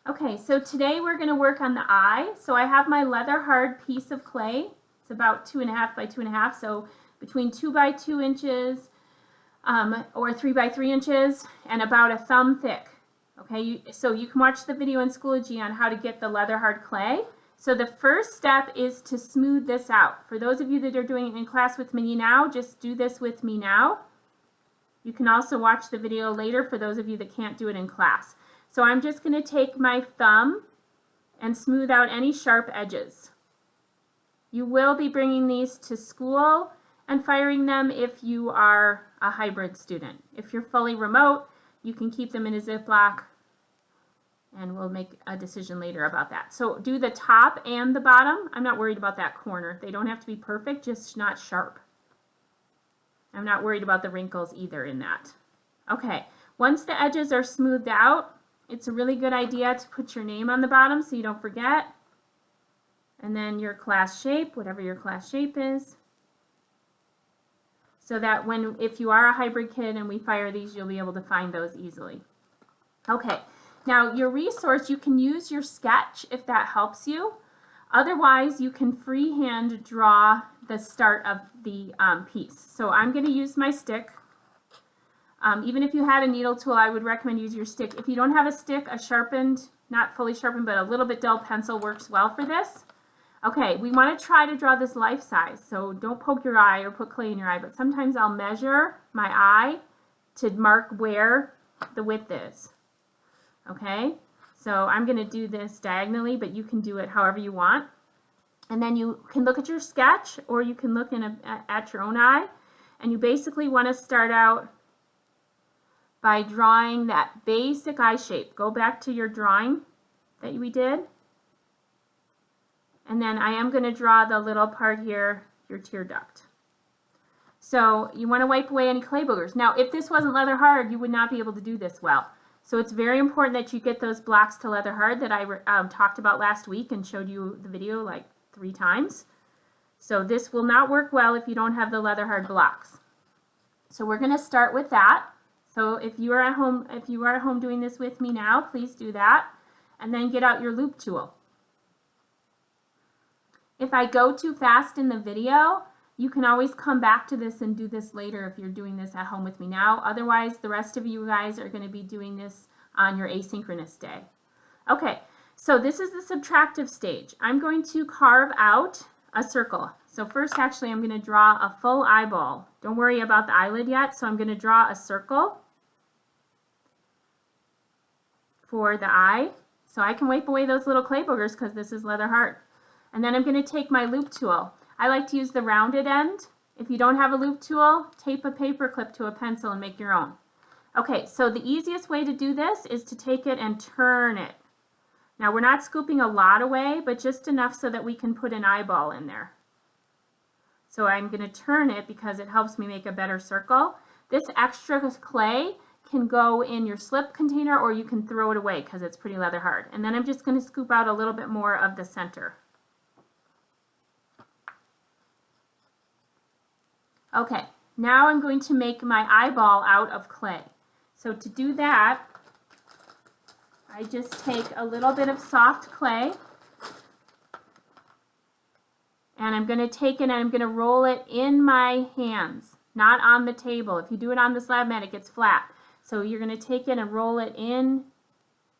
Okay, so today we're going to work on the eye. So I have my leather hard piece of clay. It's about 2.5 by 2.5, so between 2 by 2 inches or 3 by 3 inches and about a thumb thick. Okay, so you can watch the video in Schoology on how to get the leather hard clay. So the first step is to smooth this out. For those of you that are doing it in class with me now, just do this with me now. You can also watch the video later for those of you that can't do it in class. So I'm just going to take my thumb and smooth out any sharp edges. You will be bringing these to school and firing them if you are a hybrid student. If you're fully remote, you can keep them in a Ziploc, and we'll make a decision later about that. So do the top and the bottom. I'm not worried about that corner. They don't have to be perfect, just not sharp. I'm not worried about the wrinkles either in that. Okay, once the edges are smoothed out, it's a really good idea to put your name on the bottom so you don't forget. And then your class shape, whatever your class shape is. So that if you are a hybrid kid and we fire these, you'll be able to find those easily. Okay, now your resource, you can use your sketch if that helps you. Otherwise, you can freehand draw the start of the piece. So I'm going to use my stick. Even if you had a needle tool, I would recommend use your stick. If you don't have a stick, a sharpened, not fully sharpened, but a little bit dull pencil works well for this. Okay, we want to try to draw this life size, so don't poke your eye or put clay in your eye, but sometimes I'll measure my eye to mark where the width is. Okay, so I'm going to do this diagonally, but you can do it however you want. And then you can look at your sketch, or you can look at your own eye, and you basically want to start out by drawing that basic eye shape. Go back to your drawing that we did. And then I am going to draw the little part here, your tear duct. So you want to wipe away any clay boogers. Now, if this wasn't leather hard, you would not be able to do this well. So it's very important that you get those blocks to leather hard that I talked about last week and showed you the video like 3 times. So this will not work well if you don't have the leather hard blocks. So we're going to start with that. So if you are at home doing this with me now, please do that. And then get out your loop tool. If I go too fast in the video, you can always come back to this and do this later if you're doing this at home with me now. Otherwise, the rest of you guys are going to be doing this on your asynchronous day. Okay, so this is the subtractive stage. I'm going to carve out a circle. So first, actually, I'm going to draw a full eyeball. Don't worry about the eyelid yet. So I'm going to draw a circle for the eye. So I can wipe away those little clay boogers because this is leather hard. And then I'm going to take my loop tool. I like to use the rounded end. If you don't have a loop tool, tape a paper clip to a pencil and make your own. Okay, so the easiest way to do this is to take it and turn it. Now we're not scooping a lot away, but just enough so that we can put an eyeball in there. So I'm going to turn it because it helps me make a better circle. This extra clay can go in your slip container or you can throw it away because it's pretty leather hard. And then I'm just going to scoop out a little bit more of the center. Okay, now I'm going to make my eyeball out of clay. So to do that, I just take a little bit of soft clay and I'm going to take it and I'm going to roll it in my hands, not on the table. If you do it on the slab mat, it gets flat. So you're going to take it and roll it in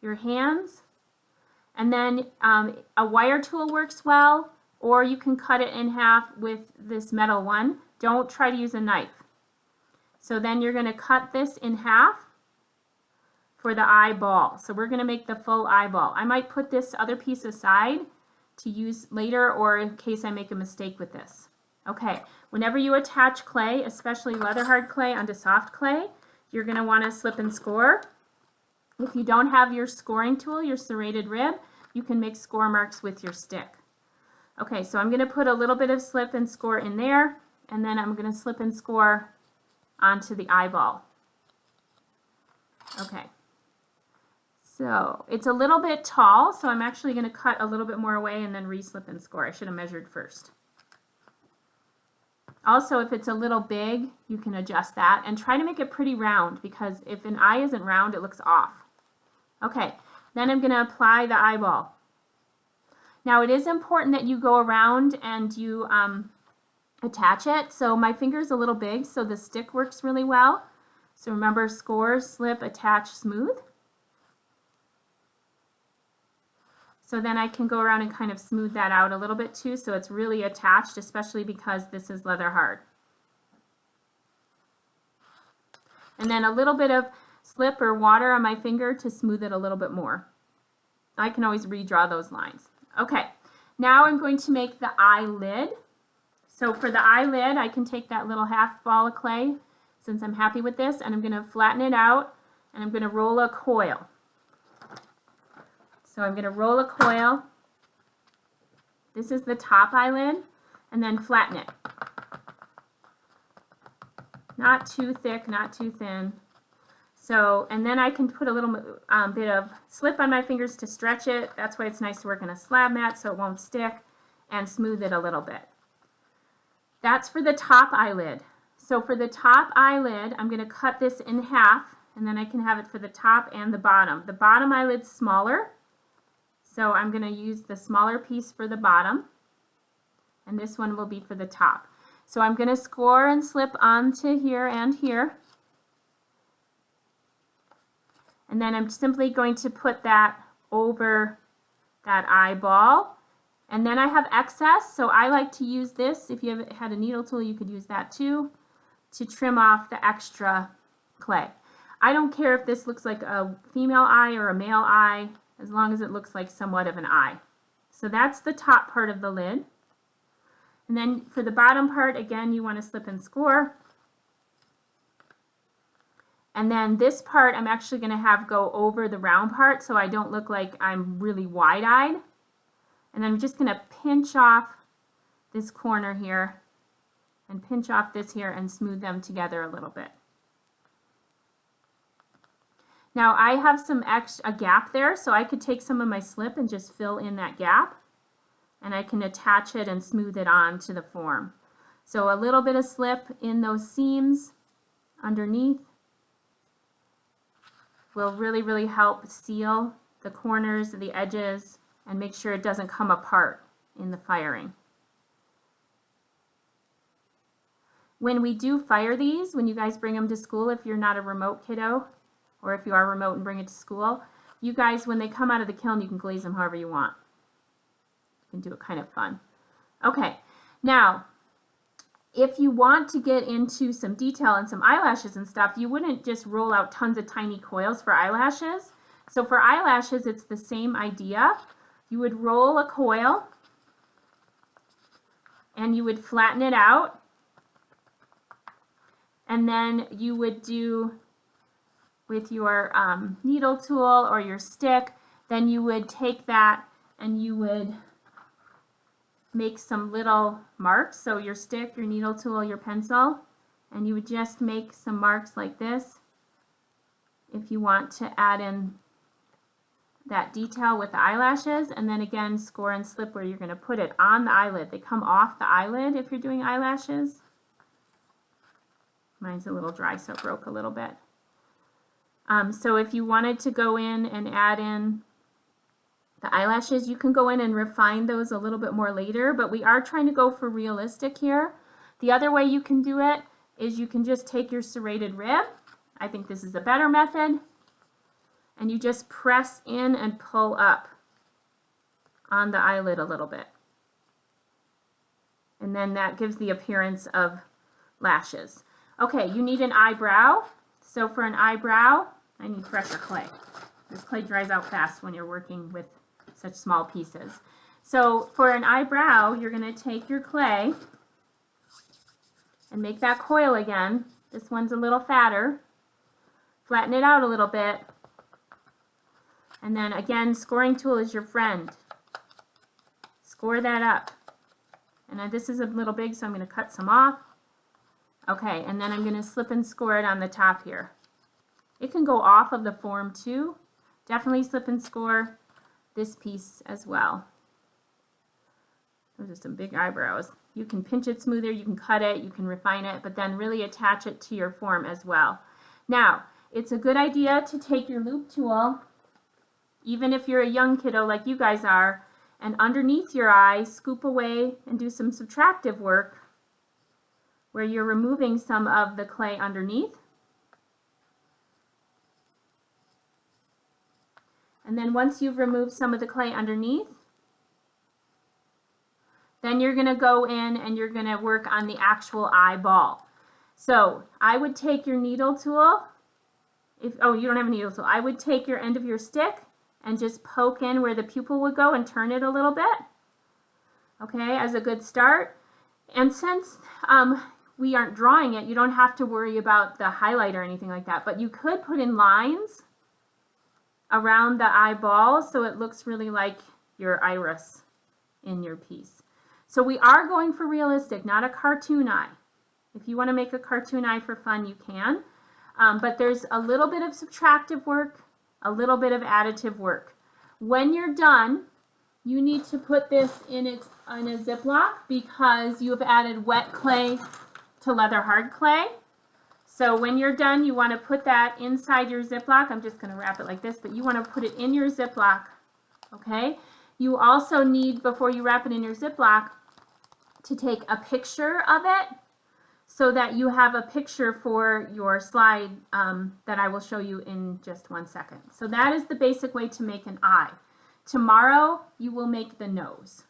your hands. And then a wire tool works well, or you can cut it in half with this metal one. Don't try to use a knife. So then you're going to cut this in half for the eyeball. So we're going to make the full eyeball. I might put this other piece aside to use later or in case I make a mistake with this. Okay, whenever you attach clay, especially leather hard clay onto soft clay, you're going to want to slip and score. If you don't have your scoring tool, your serrated rib, you can make score marks with your stick. Okay, so I'm going to put a little bit of slip and score in there. And then I'm going to slip and score onto the eyeball. Okay. So it's a little bit tall, so I'm actually going to cut a little bit more away and then re-slip and score. I should have measured first. Also, if it's a little big, you can adjust that and try to make it pretty round because if an eye isn't round, it looks off. Okay, Then I'm going to apply the eyeball. Now it is important that you go around and you attach it. So my finger's a little big, so the stick works really well. So remember, score, slip, attach, smooth. So then I can go around and kind of smooth that out a little bit too, so it's really attached, especially because this is leather hard. And then a little bit of slip or water on my finger to smooth it a little bit more. I can always redraw those lines. Okay, now I'm going to make the eyelid. So for the eyelid, I can take that little half ball of clay, since I'm happy with this, and I'm going to flatten it out, and I'm going to roll a coil. So I'm going to roll a coil. This is the top eyelid, and then flatten it. Not too thick, not too thin. So, and then I can put a little bit of slip on my fingers to stretch it. That's why it's nice to work on a slab mat so it won't stick, and smooth it a little bit. That's for the top eyelid. So for the top eyelid, I'm going to cut this in half, and then I can have it for the top and the bottom. The bottom eyelid's smaller, so I'm going to use the smaller piece for the bottom, and this one will be for the top. So I'm going to score and slip onto here and here. And then I'm simply going to put that over that eyeball. And then I have excess, so I like to use this. If you had a needle tool, you could use that too, to trim off the extra clay. I don't care if this looks like a female eye or a male eye, as long as it looks like somewhat of an eye. So that's the top part of the lid. And then for the bottom part, again, you want to slip and score. And then this part I'm actually going to have go over the round part so I don't look like I'm really wide-eyed. And I'm just going to pinch off this corner here and pinch off this here and smooth them together a little bit. Now I have a gap there, so I could take some of my slip and just fill in that gap, and I can attach it and smooth it on to the form. So a little bit of slip in those seams underneath will really, really help seal the corners, the edges, and make sure it doesn't come apart in the firing. When we do fire these, when you guys bring them to school, if you're not a remote kiddo, or if you are remote and bring it to school, you guys, when they come out of the kiln, you can glaze them however you want. You can do it kind of fun. Okay, now, if you want to get into some detail and some eyelashes and stuff, you wouldn't just roll out tons of tiny coils for eyelashes. So for eyelashes, it's the same idea. You would roll a coil, and you would flatten it out, and then you would do with your needle tool or your stick, then you would take that and you would make some little marks. So your stick, your needle tool, your pencil, and you would just make some marks like this if you want to add in that detail with the eyelashes. And then again, score and slip where you're going to put it on the eyelid. They come off the eyelid if you're doing eyelashes. Mine's a little dry, so it broke a little bit. So if you wanted to go in and add in the eyelashes, you can go in and refine those a little bit more later, but we are trying to go for realistic here. The other way you can do it is you can just take your serrated rib. I think this is a better method. And you just press in and pull up on the eyelid a little bit. And then that gives the appearance of lashes. Okay, you need an eyebrow. So for an eyebrow, I need fresher clay. This clay dries out fast when you're working with such small pieces. So for an eyebrow, you're going to take your clay and make that coil again. This one's a little fatter. Flatten it out a little bit. And then again, scoring tool is your friend. Score that up. And this is a little big, so I'm going to cut some off. Okay, and then I'm going to slip and score it on the top here. It can go off of the form too. Definitely slip and score this piece as well. Those are some big eyebrows. You can pinch it smoother, you can cut it, you can refine it, but then really attach it to your form as well. Now, it's a good idea to take your loop tool even if you're a young kiddo like you guys are, and underneath your eye, scoop away and do some subtractive work where you're removing some of the clay underneath. And then once you've removed some of the clay underneath, then you're going to go in and you're going to work on the actual eyeball. So I would take your needle tool. Oh, you don't have a needle tool. I would take your end of your stick and just poke in where the pupil would go and turn it a little bit. Okay, as a good start. And since we aren't drawing it, you don't have to worry about the highlight or anything like that. But you could put in lines around the eyeball so it looks really like your iris in your piece. So we are going for realistic, not a cartoon eye. If you want to make a cartoon eye for fun, you can. But there's a little bit of subtractive work, a little bit of additive work. When you're done, you need to put this in a Ziploc because you have added wet clay to leather hard clay. So when you're done, you want to put that inside your Ziploc. I'm just going to wrap it like this, but you want to put it in your Ziploc, okay? You also need, before you wrap it in your Ziploc, to take a picture of it so that you have a picture for your slide that I will show you in just 1 second. So that is the basic way to make an eye. Tomorrow, you will make the nose.